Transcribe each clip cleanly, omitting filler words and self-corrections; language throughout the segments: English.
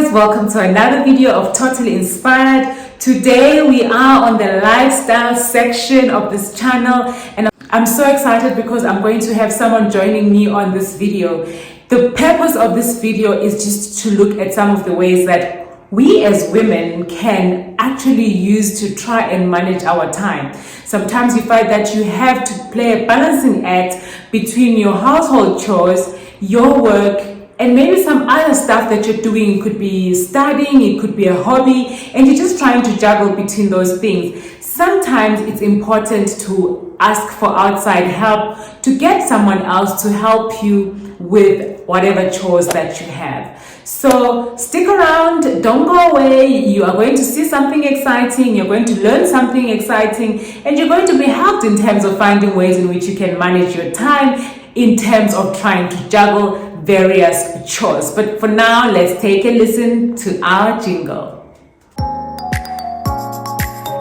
guys, welcome to another video of Totally Inspired. Today we are on the lifestyle section of this channel and I'm so excited because I'm going to have someone joining me on this video. The purpose of this video is just to look at some of the ways that we as women can actually use to try and manage our time. Sometimes you find that you have to play a balancing act between your household chores, your work, and maybe some other stuff that you're doing. It could be studying, it could be a hobby, and you're just trying to juggle between those things. Sometimes it's important to ask for outside help, to get someone else to help you with whatever chores that you have. So stick around, don't go away. You are going to see something exciting, you're going to learn something exciting, and you're going to be helped in terms of finding ways in which you can manage your time in terms of trying to juggle various chores. But for now, let's take a listen to our jingle.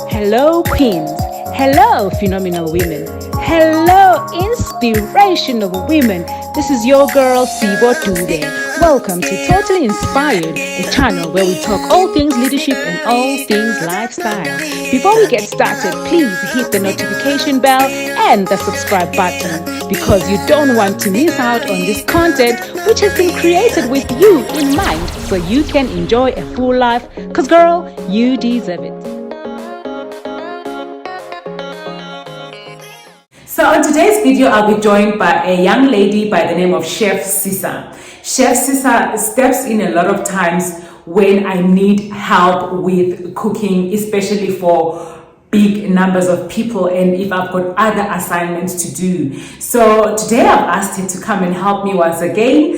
Hello queens, hello phenomenal women, hello inspirational women. This is your girl Sibo Dube. Welcome to Totally Inspired, a channel where we talk all things leadership and all things lifestyle. Before we get started, please hit the notification bell and the subscribe button because you don't want to miss out on this content which has been created with you in mind so you can enjoy a full life, because girl, you deserve it. So on today's video, I'll be joined by a young lady by the name of Chef Sisa. Chef Sisa steps in a lot of times when I need help with cooking, especially for big numbers of people and if I've got other assignments to do. So today I've asked her to come and help me once again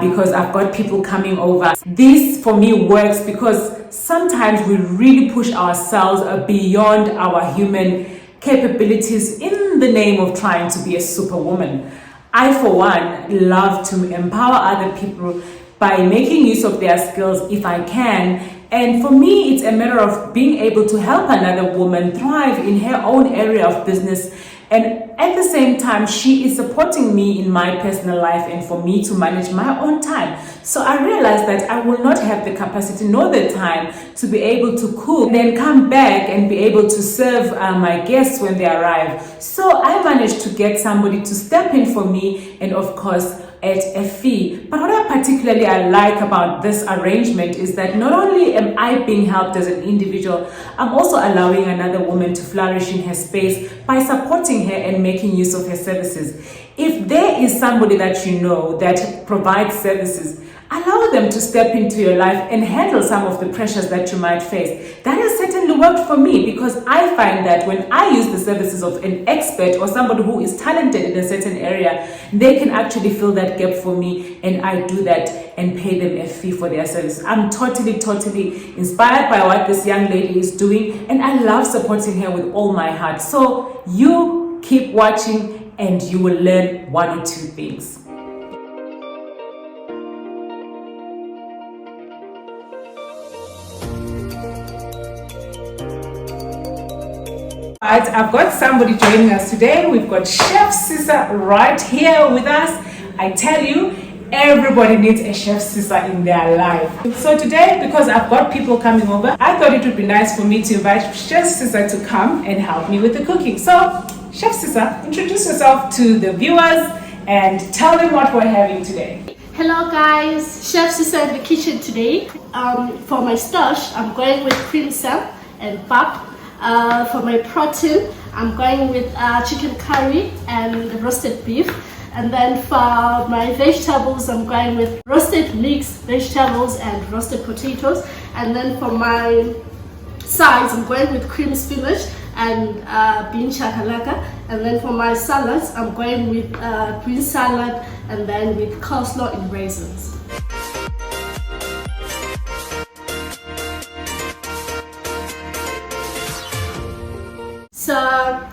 because I've got people coming over. This for me works because sometimes we really push ourselves beyond our human capabilities in the name of trying to be a superwoman. I, for one, love to empower other people by making use of their skills if I can. And for me, it's a matter of being able to help another woman thrive in her own area of business. And at the same time, she is supporting me in my personal life and for me to manage my own time. So I realized that I will not have the capacity nor the time to be able to cook and then come back and be able to serve my guests when they arrive. So I managed to get somebody to step in for me and of course at a fee. But what I particularly like about this arrangement is that not only am I being helped as an individual, I'm also allowing another woman to flourish in her space by supporting her and making use of her services. If there is somebody that you know that provides services, allow them to step into your life and handle some of the pressures that you might face. That has certainly worked for me because I find that when I use the services of an expert or somebody who is talented in a certain area, they can actually fill that gap for me, and I do that and pay them a fee for their service. I'm totally inspired by what this young lady is doing, and I love supporting her with all my heart. So you keep watching and you will learn one or two things. Right, I've got somebody joining us today. We've got Chef Sisa right here with us. I tell you, everybody needs a Chef Sisa in their life. So today, because I've got people coming over, I thought it would be nice for me to invite Chef Sisa to come and help me with the cooking. So, Chef Sisa, introduce yourself to the viewers and tell them what we're having today. Hello guys, Chef Sisa in the kitchen today. For my starch, I'm going with cream sam and pap. For my protein, I'm going with chicken curry and roasted beef. And then for my vegetables, I'm going with roasted mixed vegetables and roasted potatoes. And then for my sides, I'm going with cream spinach and bean chakalaka. And then for my salads, I'm going with green salad and then with coleslaw and raisins. So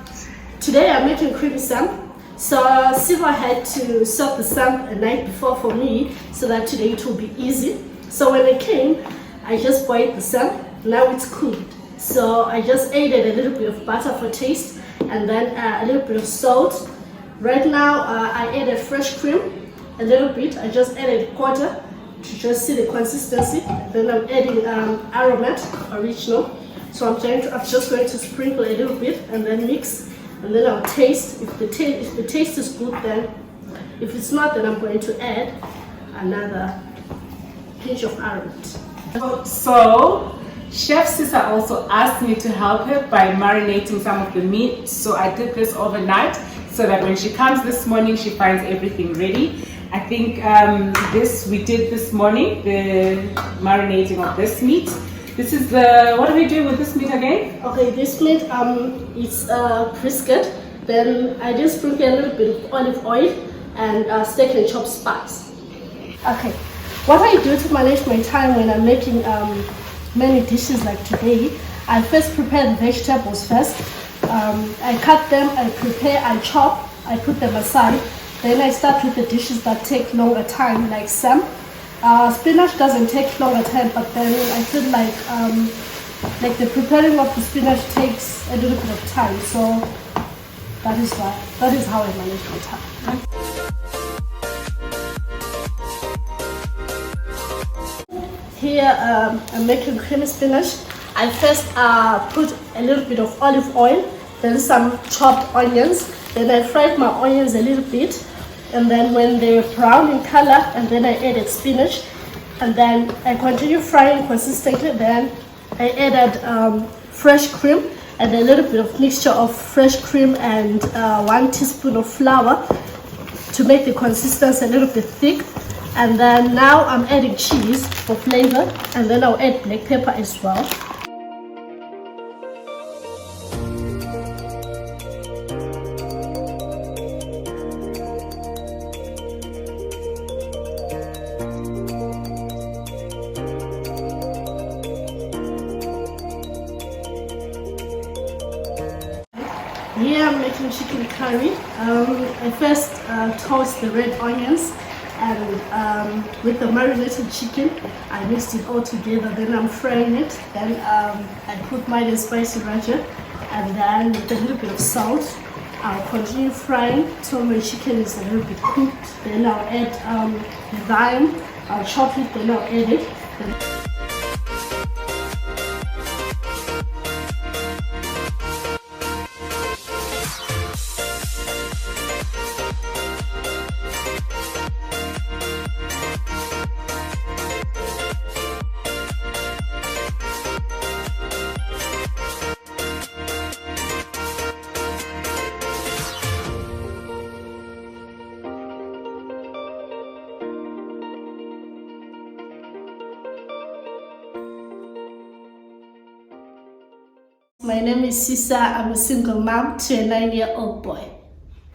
today I'm making cream sam. So Sibo had to soak the sam a night before for me so that today it will be easy. So when I came, I just boiled the sam. Now it's cooked. So I just added a little bit of butter for taste and then a little bit of salt. Right now I added fresh cream, a little bit. I just added a quarter to just see the consistency. Then I'm adding aromat original. So I'm just going to sprinkle a little bit and then mix, and then I'll taste. If the taste is good, then if it's not, then I'm going to add another pinch of aromat. So Chef Sisa also asked me to help her by marinating some of the meat. So I did this overnight so that when she comes this morning, she finds everything ready. I think we did this morning, the marinating of this meat. This is what do we do with this meat again? Okay, this meat, it's brisket. Then I just sprinkle a little bit of olive oil and steak and chopped spice. Okay, what I do to manage my time when I'm making many dishes like today, I first prepare the vegetables first. I cut them, I prepare, I chop, I put them aside. Then I start with the dishes that take longer time, like some. Spinach doesn't take longer time, but then I feel like the preparing of the spinach takes a little bit of time. So that is how I manage my time. Here I'm making creamy spinach. I first put a little bit of olive oil, then some chopped onions. Then I fried my onions a little bit, and then when they're brown in color, and then I added spinach, and then I continue frying consistently. Then I added fresh cream and a little bit of mixture of fresh cream and 1 teaspoon of flour to make the consistency a little bit thick. And then now I'm adding cheese for flavor, and then I'll add black pepper as well. Here I'm making chicken curry. I first toast the red onions, and with the marinated chicken, I mixed it all together. Then I'm frying it. Then I put mild and spicy raja, and then with a little bit of salt, I'll continue frying till my chicken is a little bit cooked. Then I'll add the thyme. I'll chop it. Then I'll add it. My name is Sisa. I'm a single mom to a 9-year-old boy.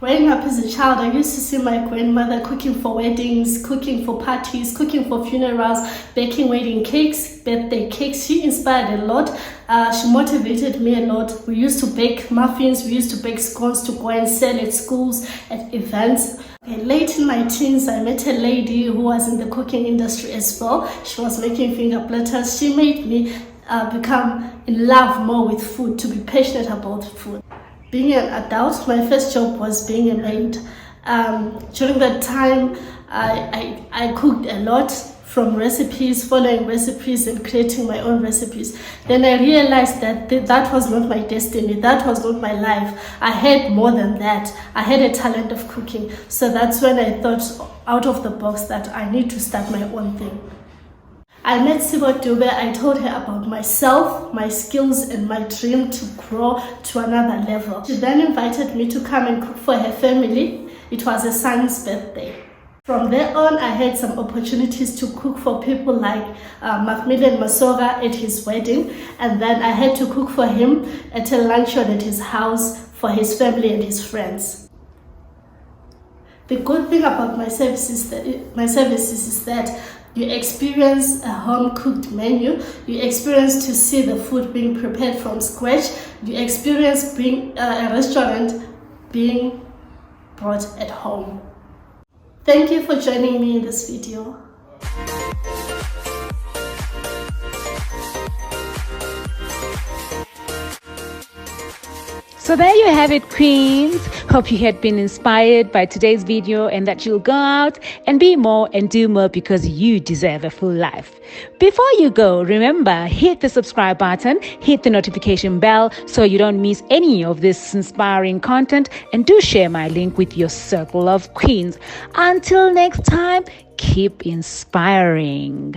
Growing up as a child, I used to see my grandmother cooking for weddings, cooking for parties, cooking for funerals, baking wedding cakes, birthday cakes. She inspired a lot. She motivated me a lot. We used to bake muffins, we used to bake scones to go and sell at schools, at events. Late in my teens, I met a lady who was in the cooking industry as well. She was making finger platters. She made me become in love more with food, to be passionate about food. Being an adult, my first job was being a maid. During that time, I cooked a lot, from recipes, following recipes and creating my own recipes. Then I realized that that was not my destiny, that was not my life. I had more than that. I had a talent of cooking. So that's when I thought out of the box that I need to start my own thing. I met Sibo Dube. I told her about myself, my skills, and my dream to grow to another level. She then invited me to come and cook for her family. It was her son's birthday. From there on, I had some opportunities to cook for people like Macmillan Masoga at his wedding, and then I had to cook for him at a luncheon at his house for his family and his friends. The good thing about my services is that you experience a home-cooked menu, you experience to see the food being prepared from scratch, you experience being a restaurant being brought at home. Thank you for joining me in this video. So there you have it, queens. Hope you had been inspired by today's video and that you'll go out and be more and do more because you deserve a full life. Before you go, remember, hit the subscribe button, hit the notification bell so you don't miss any of this inspiring content, and do share my link with your circle of queens. Until next time, keep inspiring.